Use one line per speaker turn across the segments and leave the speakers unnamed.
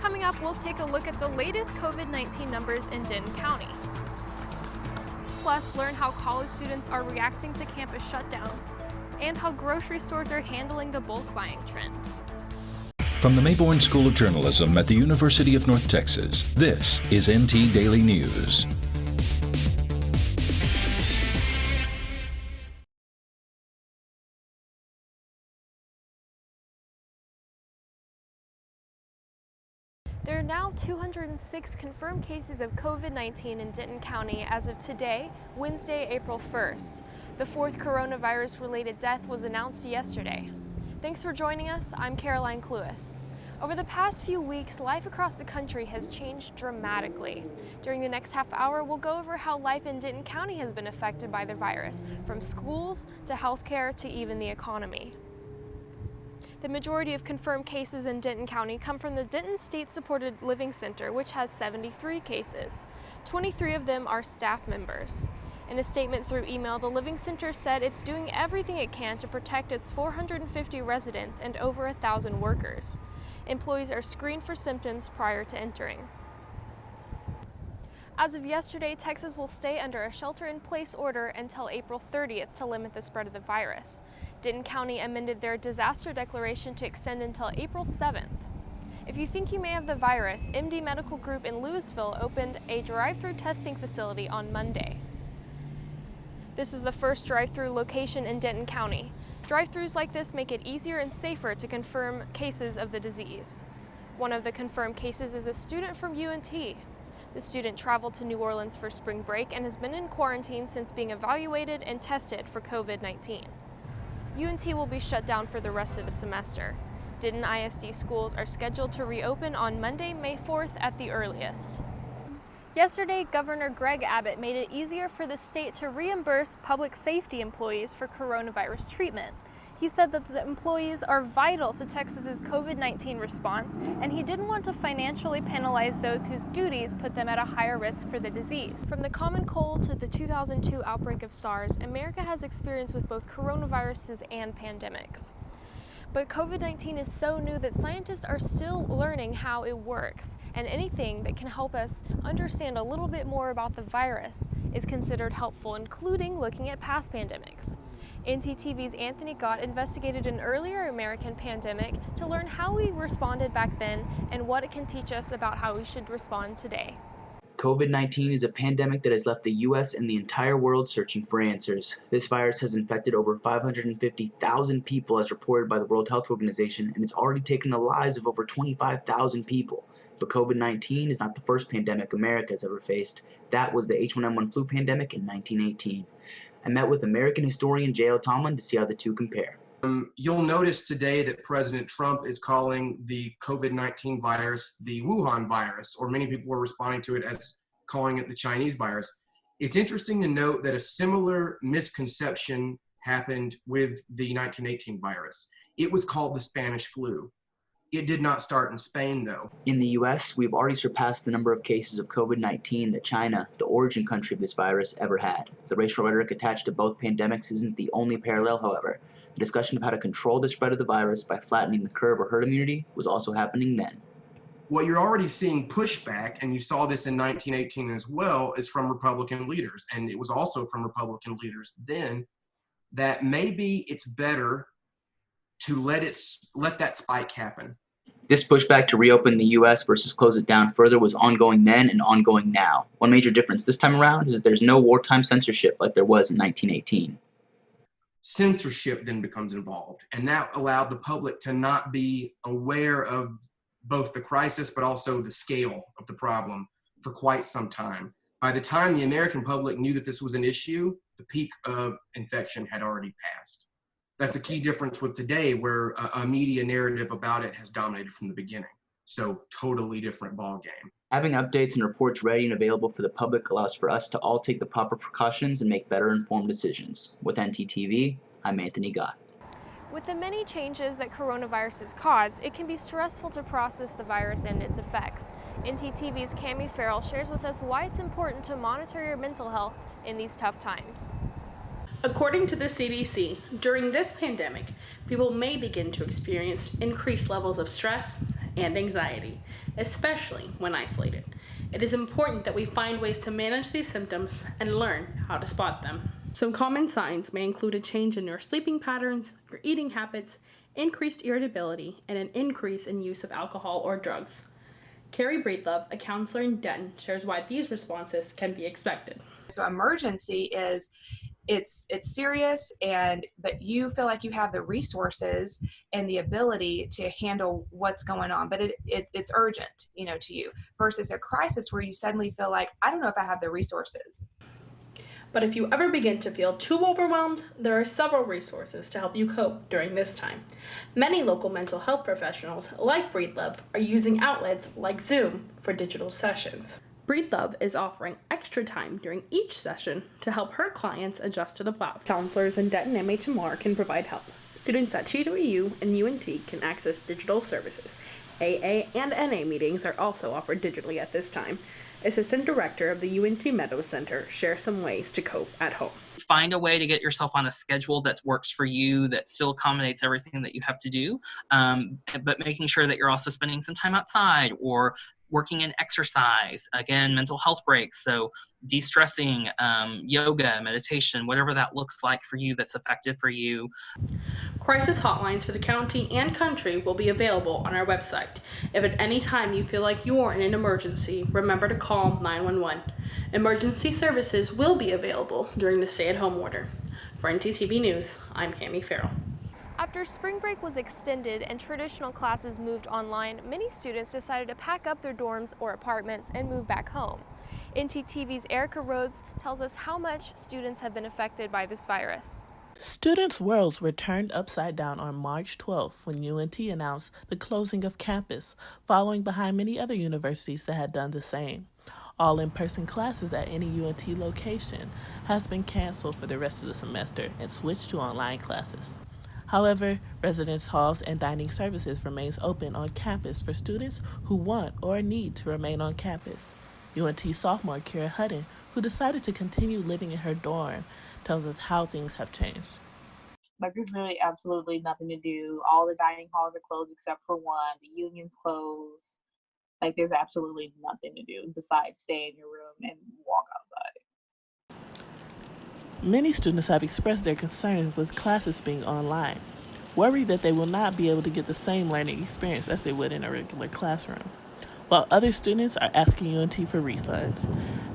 Coming up, we'll take a look at the latest COVID-19 numbers in Denton County. Plus, learn how college students are reacting to campus shutdowns and how grocery stores are handling the bulk buying trend.
From the Mayborn School of Journalism at the University of North Texas, this is NT Daily News.
There are now 206 confirmed cases of COVID-19 in Denton County as of today, Wednesday, April 1st. The fourth coronavirus-related death was announced yesterday. Thanks for joining us. I'm Caroline Cluis. Over the past few weeks, life across the country has changed dramatically. During the next half hour, we'll go over how life in Denton County has been affected by the virus, from schools to healthcare to even the economy. The majority of confirmed cases in Denton County come from the Denton State Supported Living Center, which has 73 cases. 23 of them are staff members. In a statement through email, the Living Center said it's doing everything it can to protect its 450 residents and over 1,000 workers. Employees are screened for symptoms prior to entering. As of yesterday, Texas will stay under a shelter-in-place order until April 30th to limit the spread of the virus. Denton County amended their disaster declaration to extend until April 7th. If you think you may have the virus, MD Medical Group in Louisville opened a drive-through testing facility on Monday. This is the first drive-through location in Denton County. Drive-throughs like this make it easier and safer to confirm cases of the disease. One of the confirmed cases is a student from UNT. The student traveled to New Orleans for spring break and has been in quarantine since being evaluated and tested for COVID-19. UNT will be shut down for the rest of the semester. Denton ISD schools are scheduled to reopen on Monday, May 4th at the earliest. Yesterday, Governor Greg Abbott made it easier for the state to reimburse public safety employees for coronavirus treatment. He said that the employees are vital to Texas's COVID-19 response, and he didn't want to financially penalize those whose duties put them at a higher risk for the disease. From the common cold to the 2002 outbreak of SARS, America has experience with both coronaviruses and pandemics. But COVID-19 is so new that scientists are still learning how it works, and anything that can help us understand a little bit more about the virus is considered helpful, including looking at past pandemics. NTTV's Anthony Gott investigated an earlier American pandemic to learn how we responded back then and what it can teach us about how we should respond today.
COVID-19 is a pandemic that has left the U.S. and the entire world searching for answers. This virus has infected over 550,000 people as reported by the World Health Organization, and it's already taken the lives of over 25,000 people. But COVID-19 is not the first pandemic America has ever faced. That was the H1N1 flu pandemic in 1918. I met with American historian J.L. Tomlin to see how the two compare.
You'll notice today that President Trump is calling the COVID-19 virus the Wuhan virus, or many people are responding to it as calling it the Chinese virus. It's interesting to note that a similar misconception happened with the 1918 virus. It was called the Spanish flu. It did not start in Spain, though.
In the U.S., we've already surpassed the number of cases of COVID-19 that China, the origin country of this virus, ever had. The racial rhetoric attached to both pandemics isn't the only parallel, however. The discussion of how to control the spread of the virus by flattening the curve or herd immunity was also happening then.
What you're already seeing pushback, and you saw this in 1918 as well, is from Republican leaders. And it was also from Republican leaders then that maybe it's better to let that spike happen.
This pushback to reopen the U.S. versus close it down further was ongoing then and ongoing now. One major difference this time around is that there's no wartime censorship like there was in 1918.
Censorship then becomes involved, and that allowed the public to not be aware of both the crisis but also the scale of the problem for quite some time. By the time the American public knew that this was an issue, the peak of infection had already passed. That's a key difference with today, where a media narrative about it has dominated from the beginning. So totally different ball game.
Having updates and reports ready and available for the public allows for us to all take the proper precautions and make better informed decisions. With NTTV, I'm Anthony Gott.
With the many changes that coronavirus has caused, it can be stressful to process the virus and its effects. NTTV's Cami Farrell shares with us why it's important to monitor your mental health in these tough times.
According to the CDC, during this pandemic, people may begin to experience increased levels of stress, and anxiety, especially when isolated. It is important that we find ways to manage these symptoms and learn how to spot them. Some common signs may include a change in your sleeping patterns, your eating habits, increased irritability, and an increase in use of alcohol or drugs. Carrie Breedlove, a counselor in Denton, shares why these responses can be expected.
So emergency is it's serious, but you feel like you have the resources and the ability to handle what's going on, but it's urgent, to you, versus a crisis where you suddenly feel like, I don't know if I have the resources.
But if you ever begin to feel too overwhelmed, there are several resources to help you cope during this time. Many local mental health professionals, like Breedlove, are using outlets like Zoom for digital sessions. Breedlove is offering extra time during each session to help her clients adjust to the platform. Counselors in Denton MHMR can provide help. Students at TWU and UNT can access digital services. AA and NA meetings are also offered digitally at this time. Assistant Director of the UNT Meadows Center shares some ways to cope at home.
Find a way to get yourself on a schedule that works for you, that still accommodates everything that you have to do, but making sure that you're also spending some time outside or working in exercise. Again, mental health breaks, so de-stressing, yoga, meditation, whatever that looks like for you that's effective for you.
Crisis hotlines for the county and country will be available on our website. If at any time you feel like you're in an emergency, remember to call 911. Emergency services will be available during the stay-at-home order. For NTTV News, I'm Cami Farrell.
After spring break was extended and traditional classes moved online, many students decided to pack up their dorms or apartments and move back home. NTTV's Erica Rhodes tells us how much students have been affected by this virus.
Students' worlds were turned upside down on March 12th when UNT announced the closing of campus, following behind many other universities that had done the same. All in-person classes at any UNT location has been canceled for the rest of the semester and switched to online classes. However, residence halls and dining services remains open on campus for students who want or need to remain on campus. UNT sophomore Kira Hutton, who decided to continue living in her dorm, tells us how things have changed.
There's really absolutely nothing to do. All the dining halls are closed except for one. The union's closed. There's absolutely nothing to do besides stay in your room and walk outside.
Many students have expressed their concerns with classes being online, worried that they will not be able to get the same learning experience as they would in a regular classroom, while other students are asking UNT for refunds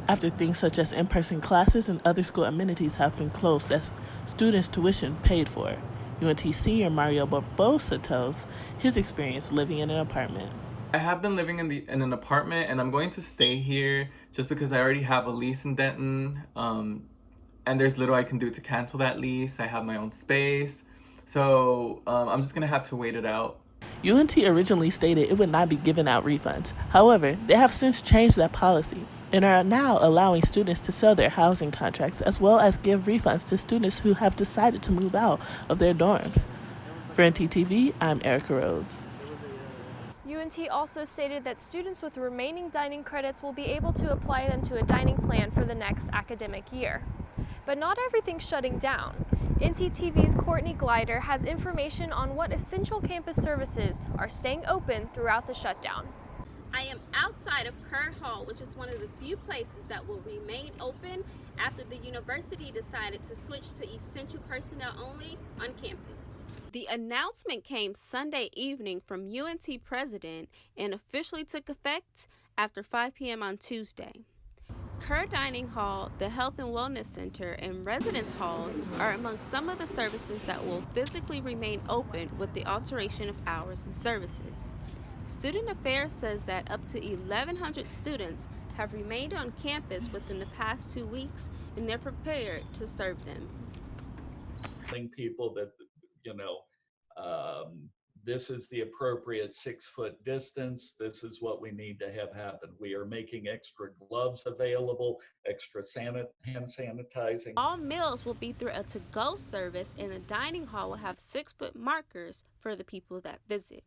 after things such as in-person classes and other school amenities have been closed as students' tuition paid for. UNT senior Mario Barbosa tells his experience living in an apartment.
I have been living in an apartment, and I'm going to stay here just because I already have a lease in Denton, and there's little I can do to cancel that lease. I have my own space, so I'm just going to have to wait it out.
UNT originally stated it would not be giving out refunds. However, they have since changed that policy and are now allowing students to sell their housing contracts as well as give refunds to students who have decided to move out of their dorms. For NTTV, I'm Erica Rhodes.
UNT also stated that students with remaining dining credits will be able to apply them to a dining plan for the next academic year. But not everything's shutting down. NTTV's Courtney Glider has information on what essential campus services are staying open throughout the shutdown.
I am outside of Kerr Hall, which is one of the few places that will remain open after the university decided to switch to essential personnel only on campus. The announcement came Sunday evening from UNT president and officially took effect after 5 p.m. on Tuesday. Kerr Dining Hall, the Health and Wellness Center, and residence halls are among some of the services that will physically remain open with the alteration of hours and services. Student Affairs says that up to 1,100 students have remained on campus within the past 2 weeks, and they're prepared to serve them.
People that, this is the appropriate 6-foot distance. This is what we need to have happen. We are making extra gloves available, extra hand sanitizing.
All meals will be through a to-go service, and the dining hall will have 6-foot markers for the people that visit.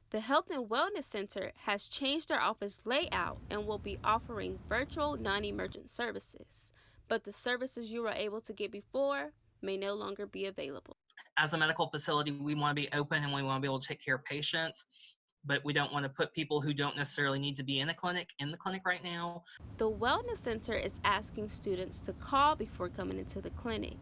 The Health and Wellness Center has changed their office layout and will be offering virtual non-emergent services. But the services you were able to get before may no longer be available.
As a medical facility, we want to be open and we want to be able to take care of patients. but we don't want to put people who don't necessarily need to be in the clinic right now.
The Wellness Center is asking students to call before coming into the clinic.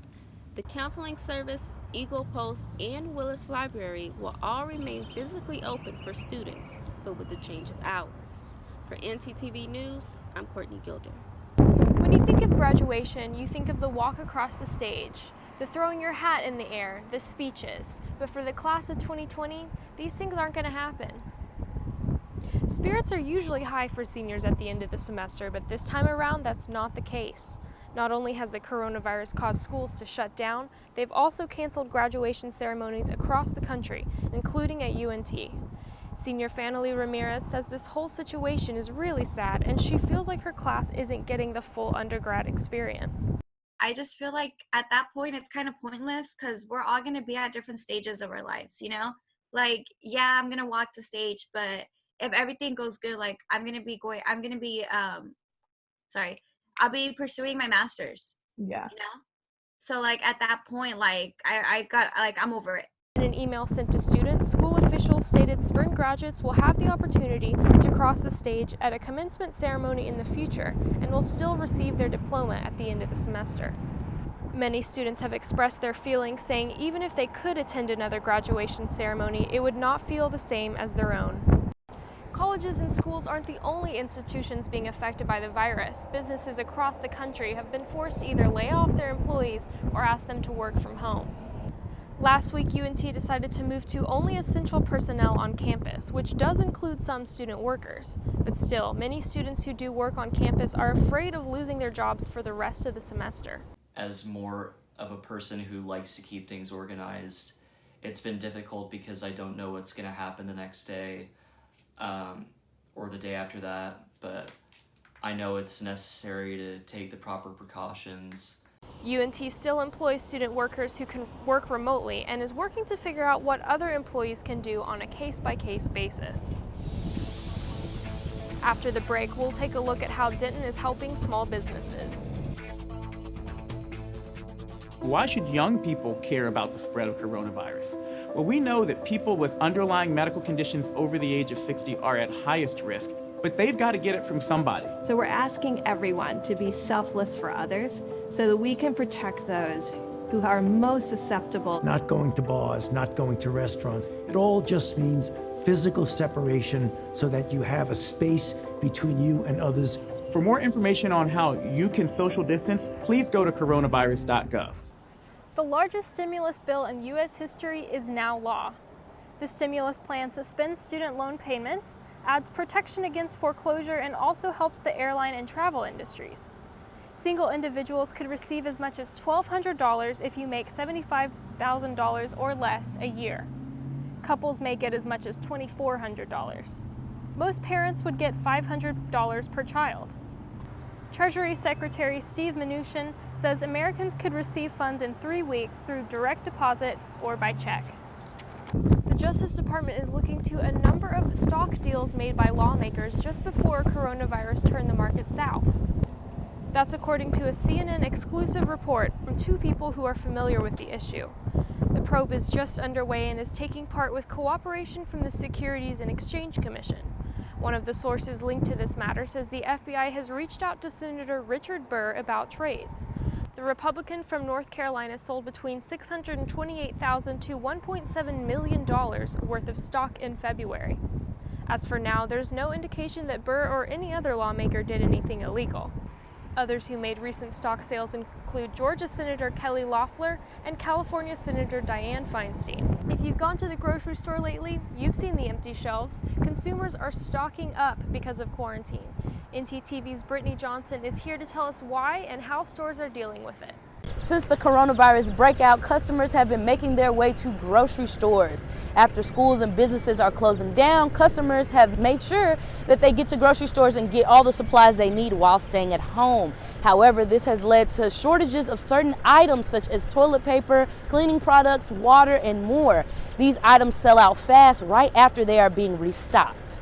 The counseling service, Eagle Post, and Willis Library will all remain physically open for students, but with a change of hours. For NTTV News, I'm Courtney Gilder.
When you think of graduation, you think of the walk across the stage, the throwing your hat in the air, the speeches. But for the class of 2020, these things aren't going to happen. Spirits are usually high for seniors at the end of the semester, but this time around, that's not the case. Not only has the coronavirus caused schools to shut down, they've also canceled graduation ceremonies across the country, including at UNT. Senior Fanily Ramirez says this whole situation is really sad, and she feels like her class isn't getting the full undergrad experience.
I just feel like at that point it's kind of pointless because we're all going to be at different stages of our lives, you know? Like, yeah, I'm going to walk the stage, but if everything goes good, like I'll be pursuing my master's.
Yeah.
You know? So like at that point, like I'm over it.
In an email sent to students, school officials stated spring graduates will have the opportunity to cross the stage at a commencement ceremony in the future and will still receive their diploma at the end of the semester. Many students have expressed their feelings, saying even if they could attend another graduation ceremony, it would not feel the same as their own. Colleges and schools aren't the only institutions being affected by the virus. Businesses across the country have been forced to either lay off their employees or ask them to work from home. Last week, UNT decided to move to only essential personnel on campus, which does include some student workers. But still, many students who do work on campus are afraid of losing their jobs for the rest of the semester.
As more of a person who likes to keep things organized, it's been difficult because I don't know what's going to happen the next day. Or the day after that, but I know it's necessary to take the proper precautions.
UNT still employs student workers who can work remotely and is working to figure out what other employees can do on a case-by-case basis. After the break, we'll take a look at how Denton is helping small businesses.
Why should young people care about the spread of coronavirus? Well, we know that people with underlying medical conditions over the age of 60 are at highest risk, but they've got to get it from somebody.
So we're asking everyone to be selfless for others so that we can protect those who are most susceptible.
Not going to bars, not going to restaurants. It all just means physical separation so that you have a space between you and others.
For more information on how you can social distance, please go to coronavirus.gov.
The largest stimulus bill in U.S. history is now law. The stimulus plan suspends student loan payments, adds protection against foreclosure, and also helps the airline and travel industries. Single individuals could receive as much as $1,200 if you make $75,000 or less a year. Couples may get as much as $2,400. Most parents would get $500 per child. Treasury Secretary Steve Mnuchin says Americans could receive funds in 3 weeks through direct deposit or by check. The Justice Department is looking to a number of stock deals made by lawmakers just before coronavirus turned the market south. That's according to a CNN exclusive report from two people who are familiar with the issue. The probe is just underway and is taking part with cooperation from the Securities and Exchange Commission. One of the sources linked to this matter says the FBI has reached out to Senator Richard Burr about trades. The Republican from North Carolina sold between $628,000 to $1.7 million worth of stock in February. As for now, there's no indication that Burr or any other lawmaker did anything illegal. Others who made recent stock sales include Georgia Senator Kelly Loeffler and California Senator Dianne Feinstein. If you've gone to the grocery store lately, you've seen the empty shelves. Consumers are stocking up because of quarantine. NTTV's Brittany Johnson is here to tell us why and how stores are dealing with it.
Since the coronavirus breakout, customers have been making their way to grocery stores. After schools and businesses are closing down, customers have made sure that they get to grocery stores and get all the supplies they need while staying at home. However, this has led to shortages of certain items such as toilet paper, cleaning products, water, and more. These items sell out fast right after they are being restocked.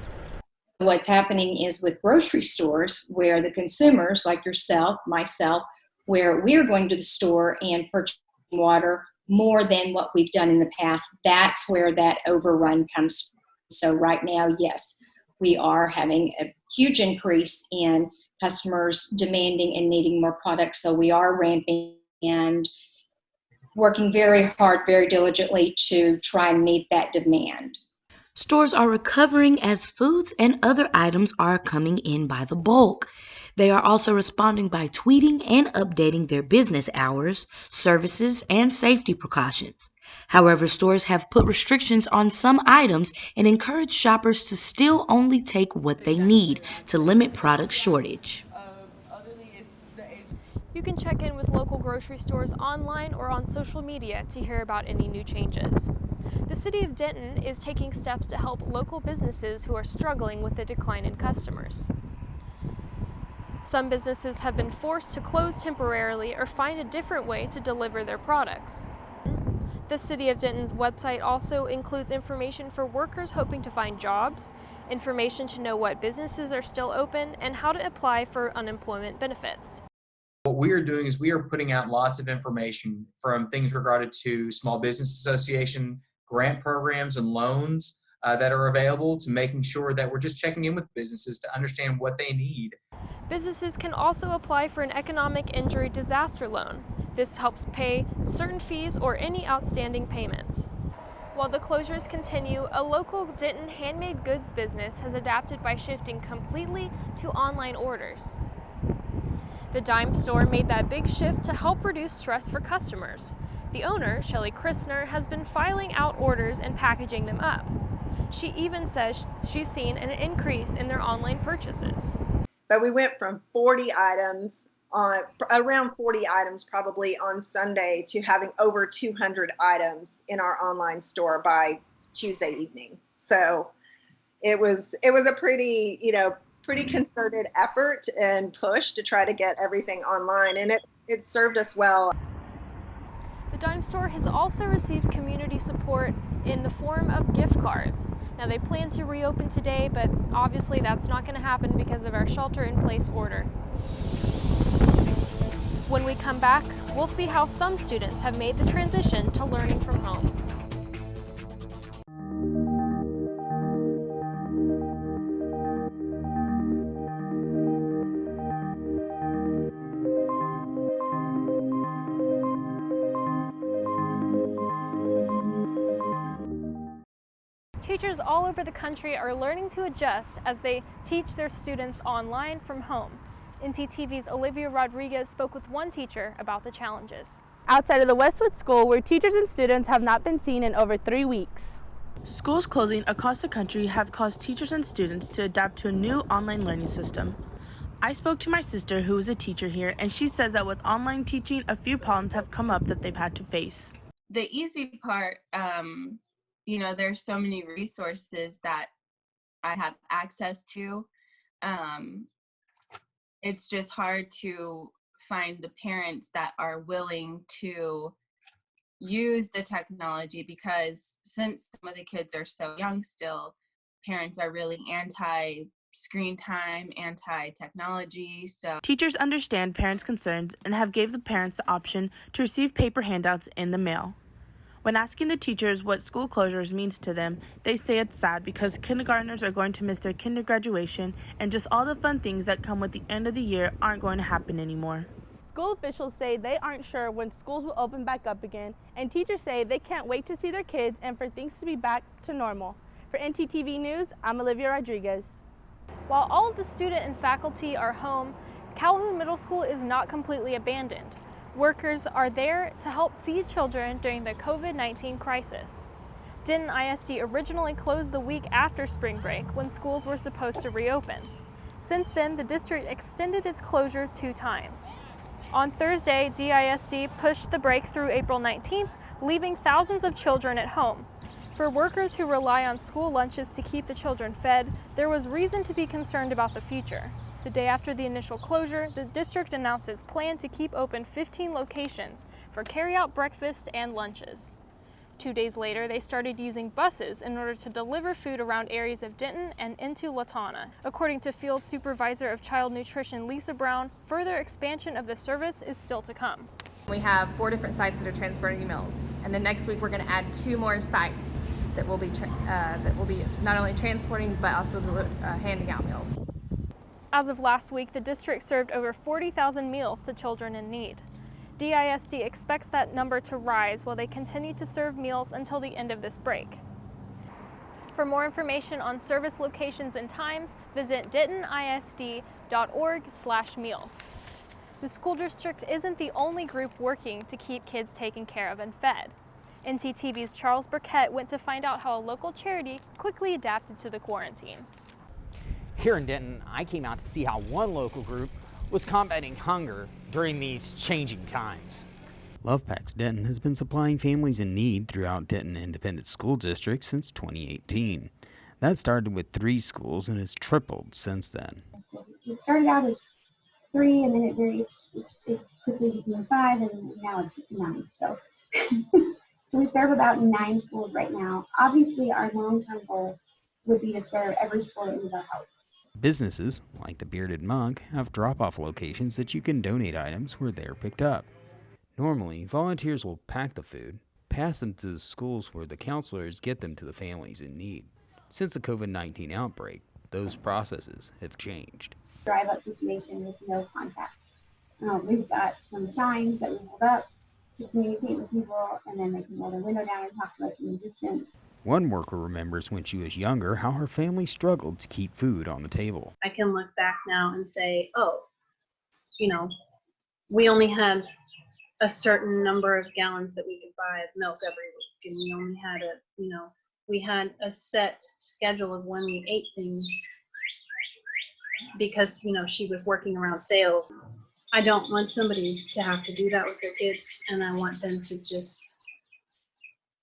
What's happening is with grocery stores where the consumers like yourself, myself, where we're going to the store and purchasing water more than what we've done in the past, that's where that overrun comes from. So right now, yes, we are having a huge increase in customers demanding and needing more products. So we are ramping and working very hard, very diligently to try and meet that demand.
Stores are recovering as foods and other items are coming in by the bulk. They are also responding by tweeting and updating their business hours, services, and safety precautions. However, stores have put restrictions on some items and encourage shoppers to still only take what they need to limit product shortage.
You can check in with local grocery stores online or on social media to hear about any new changes. The City of Denton is taking steps to help local businesses who are struggling with the decline in customers. Some businesses have been forced to close temporarily or find a different way to deliver their products. The City of Denton's website also includes information for workers hoping to find jobs, information to know what businesses are still open, and how to apply for unemployment benefits.
What we are doing is we are putting out lots of information from things regarding to Small Business Association grant programs and loans that are available, to making sure that we're just checking in with businesses to understand what they need.
Businesses can also apply for an economic injury disaster loan. This helps pay certain fees or any outstanding payments. While the closures continue, a local Denton handmade goods business has adapted by shifting completely to online orders. The Dime store made that big shift to help reduce stress for customers. The owner, Shelley Christner, has been filing out orders and packaging them up. She even says she's seen an increase in their online purchases.
But we went from 40 items on around 40 items probably on Sunday to having over 200 items in our online store by Tuesday evening. So it was a pretty concerted effort and push to try to get everything online, and it served us well.
The Dime store has also received community support in the form of gift cards. Now they plan to reopen today, but obviously that's not going to happen because of our shelter-in-place order. When we come back, we'll see how some students have made the transition to learning from home. Teachers all over the country are learning to adjust as they teach their students online from home. NTTV's Olivia Rodriguez spoke with one teacher about the challenges.
Outside of the Westwood School, where teachers and students have not been seen in over 3 weeks.
Schools closing across the country have caused teachers and students to adapt to a new online learning system. I spoke to my sister, who is a teacher here, and she says that with online teaching, a few problems have come up that they've had to face.
The easy part, there's so many resources that I have access to. It's just hard to find the parents that are willing to use the technology, because since some of the kids are so young still, parents are really anti-screen time, anti-technology. So
teachers understand parents' concerns and have gave the parents the option to receive paper handouts in the mail. When asking the teachers what school closures means to them, they say it's sad because kindergartners are going to miss their kinder graduation, and just all the fun things that come with the end of the year aren't going to happen anymore.
School officials say they aren't sure when schools will open back up again, and teachers say they can't wait to see their kids and for things to be back to normal. For NTTV News, I'm Olivia Rodriguez.
While all of the student and faculty are home, Calhoun Middle School is not completely abandoned. Workers are there to help feed children during the COVID-19 crisis. Denton ISD originally closed the week after spring break when schools were supposed to reopen. Since then, the district extended its closure 2 times. On Thursday, DISD pushed the break through April 19th, leaving thousands of children at home. For workers who rely on school lunches to keep the children fed, there was reason to be concerned about the future. The day after the initial closure, the district announced its plan to keep open 15 locations for carry-out breakfast and lunches. 2 days later, they started using buses in order to deliver food around areas of Denton and into Latona. According to Field Supervisor of Child Nutrition Lisa Brown, further expansion of the service is still to come.
We have 4 different sites that are transporting meals, and then next week we're going to add 2 more sites
that will be not only transporting but also handing out meals.
As of last week, the district served over 40,000 meals to children in need. DISD expects that number to rise while they continue to serve meals until the end of this break. For more information on service locations and times, visit dentonisd.org/meals. The school district isn't the only group working to keep kids taken care of and fed. NTTV's Charles Burkett went to find out how a local charity quickly adapted to the quarantine.
Here in Denton, I came out to see how one local group was combating hunger during these changing times.
Love Packs Denton has been supplying families in need throughout Denton Independent School District since 2018. That started with 3 schools and has tripled since then.
It started out as 3, and then it quickly became 5, and now it's 9. So we serve about 9 schools right now. Obviously, our long-term goal would be to serve every school that needs our help.
Businesses, like the Bearded Monk, have drop-off locations that you can donate items where they're picked up. Normally, volunteers will pack the food, pass them to the schools where the counselors get them to the families in need. Since the COVID-19 outbreak, those processes have changed.
Drive-up situation with no contact. We've got some signs that we hold up to communicate with people, and then they can roll their window down and talk to us from a distance.
One worker remembers when she was younger how her family struggled to keep food on the table.
I can look back now and say, oh, we only had a certain number of gallons that we could buy of milk every week, and we only had we had a set schedule of when we ate things because she was working around sales. I don't want somebody to have to do that with their kids, and I want them to just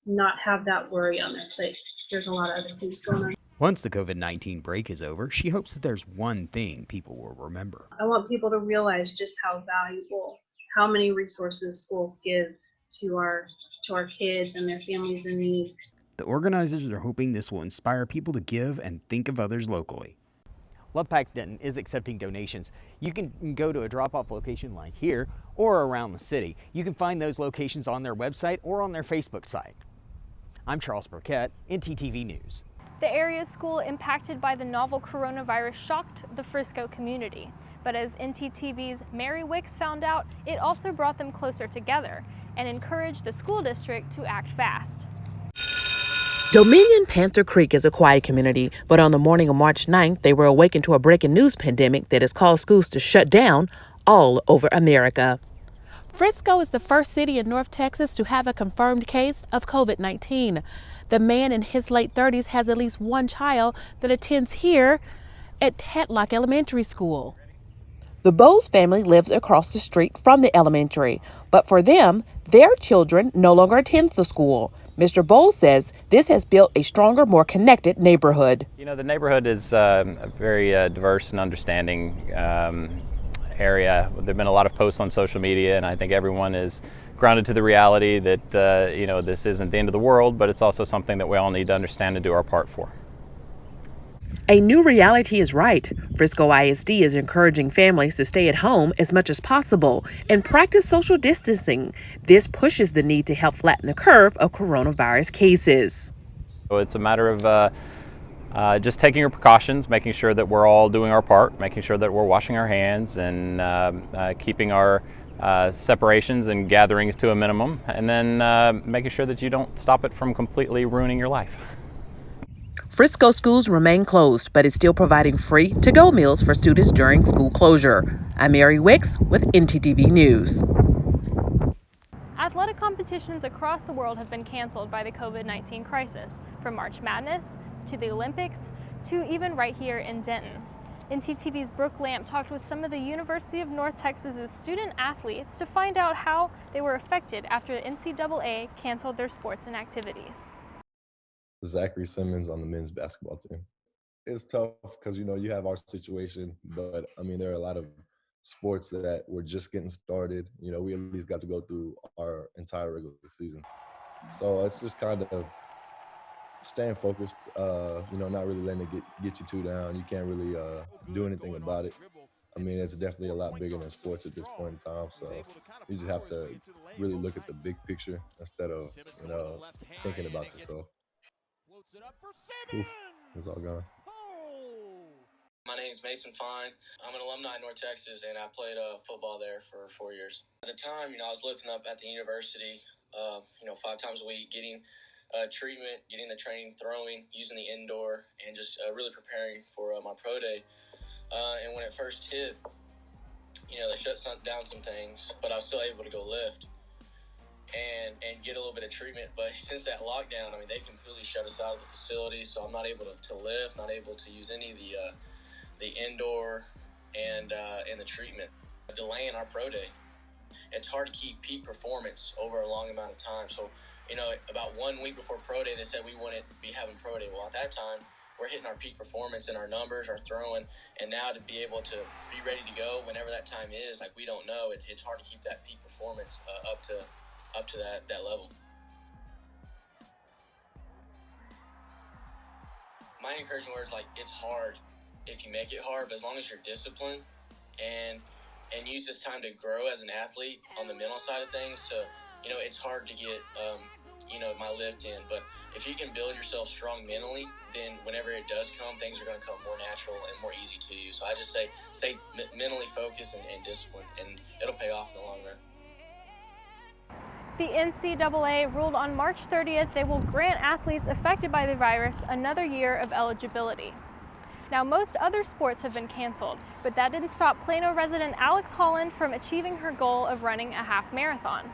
not have that worry on their plate. There's a lot of other things going on.
Once the COVID-19 break is over, she hopes that there's one thing people will remember.
I want people to realize just how valuable, how many resources schools give to our kids and their families in need.
The organizers are hoping this will inspire people to give and think of others locally.
Love Packs Denton is accepting donations. You can go to a drop-off location like here or around the city. You can find those locations on their website or on their Facebook site. I'm Charles Burkett, NTTV News.
The area's school impacted by the novel coronavirus shocked the Frisco community. But as NTTV's Mary Wicks found out, it also brought them closer together and encouraged the school district to act fast.
Dominion Panther Creek is a quiet community, but on the morning of March 9th, they were awakened to a breaking news pandemic that has caused schools to shut down all over America. Frisco is the first city in North Texas to have a confirmed case of COVID-19. The man in his late 30s has at least one child that attends here at Tetlock Elementary School. The Bowles family lives across the street from the elementary, but for them, their children no longer attend the school. Mr. Bowles says this has built a stronger, more connected neighborhood.
The neighborhood is a very diverse and understanding area. There have been a lot of posts on social media, and I think everyone is grounded to the reality that this isn't the end of the world, but it's also something that we all need to understand and do our part for.
A new reality is right. Frisco ISD is encouraging families to stay at home as much as possible and practice social distancing. This pushes the need to help flatten the curve of coronavirus cases.
So it's a matter of just taking your precautions, making sure that we're all doing our part, making sure that we're washing our hands and keeping our separations and gatherings to a minimum, and then making sure that you don't stop it from completely ruining your life.
Frisco schools remain closed, but is still providing free to-go meals for students during school closure. I'm Mary Wicks with NTTV News.
Athletic competitions across the world have been canceled by the COVID-19 crisis, from March Madness to the Olympics to even right here in Denton. NTTV's Brooke Lamp talked with some of the University of North Texas's student athletes to find out how they were affected after the NCAA canceled their sports and activities.
Zachary Simmons on the men's basketball team. It's tough because, you have our situation, but there are a lot of sports that we're just getting started. We at least got to go through our entire regular season. So it's just kind of staying focused, not really letting it get you too down. You can't really do anything about it. It's definitely a lot bigger than sports at this point in time. So you just have to really look at the big picture instead of, thinking about yourself. Oof, it's all gone.
My name's Mason Fine. I'm an alumni in North Texas, and I played football there for 4 years. At the time, I was lifting up at the university, 5 times a week, getting treatment, getting the training, throwing, using the indoor, and just really preparing for my pro day. And when it first hit, they shut down some things, but I was still able to go lift and get a little bit of treatment. But since that lockdown, they completely shut us out of the facility, so I'm not able to lift, not able to use any of the indoor and the treatment, delaying our pro day. It's hard to keep peak performance over a long amount of time. So, about 1 week before pro day, they said we wouldn't be having pro day. Well, at that time, we're hitting our peak performance in our numbers, our throwing, and now to be able to be ready to go whenever that time is, we don't know. It's hard to keep that peak performance up to that level. My encouraging words, it's hard if you make it hard, but as long as you're disciplined and use this time to grow as an athlete on the mental side of things, to it's hard to get my lift in, but if you can build yourself strong mentally, then whenever it does come, things are going to come more natural and more easy to you. So I just say stay mentally focused and disciplined, and it'll pay off in the long run.
The NCAA ruled on March 30th they will grant athletes affected by the virus another year of eligibility. Now, most other sports have been canceled, but that didn't stop Plano resident Alex Holland from achieving her goal of running a half marathon.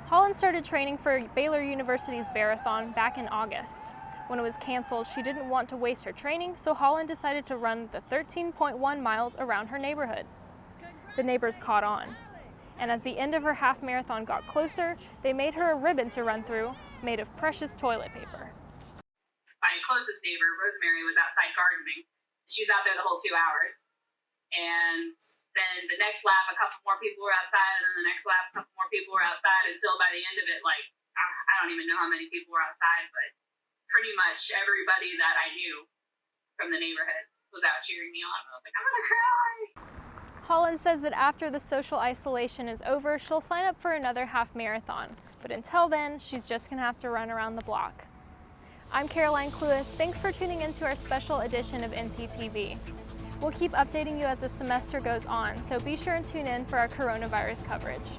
Holland started training for Baylor University's marathon back in August. When it was canceled, she didn't want to waste her training, so Holland decided to run the 13.1 miles around her neighborhood. The neighbors caught on, and as the end of her half marathon got closer, they made her a ribbon to run through, made of precious toilet paper.
My closest neighbor, Rosemary, was outside gardening. She was out there the whole 2 hours. And then the next lap, a couple more people were outside, and then the next lap, a couple more people were outside, until by the end of it, I don't even know how many people were outside, but pretty much everybody that I knew from the neighborhood was out cheering me on. I was like, I'm gonna cry.
Holland says that after the social isolation is over, she'll sign up for another half marathon. But until then, she's just gonna have to run around the block. I'm Caroline Cluis. Thanks for tuning in to our special edition of NTTV. We'll keep updating you as the semester goes on, so be sure and tune in for our coronavirus coverage.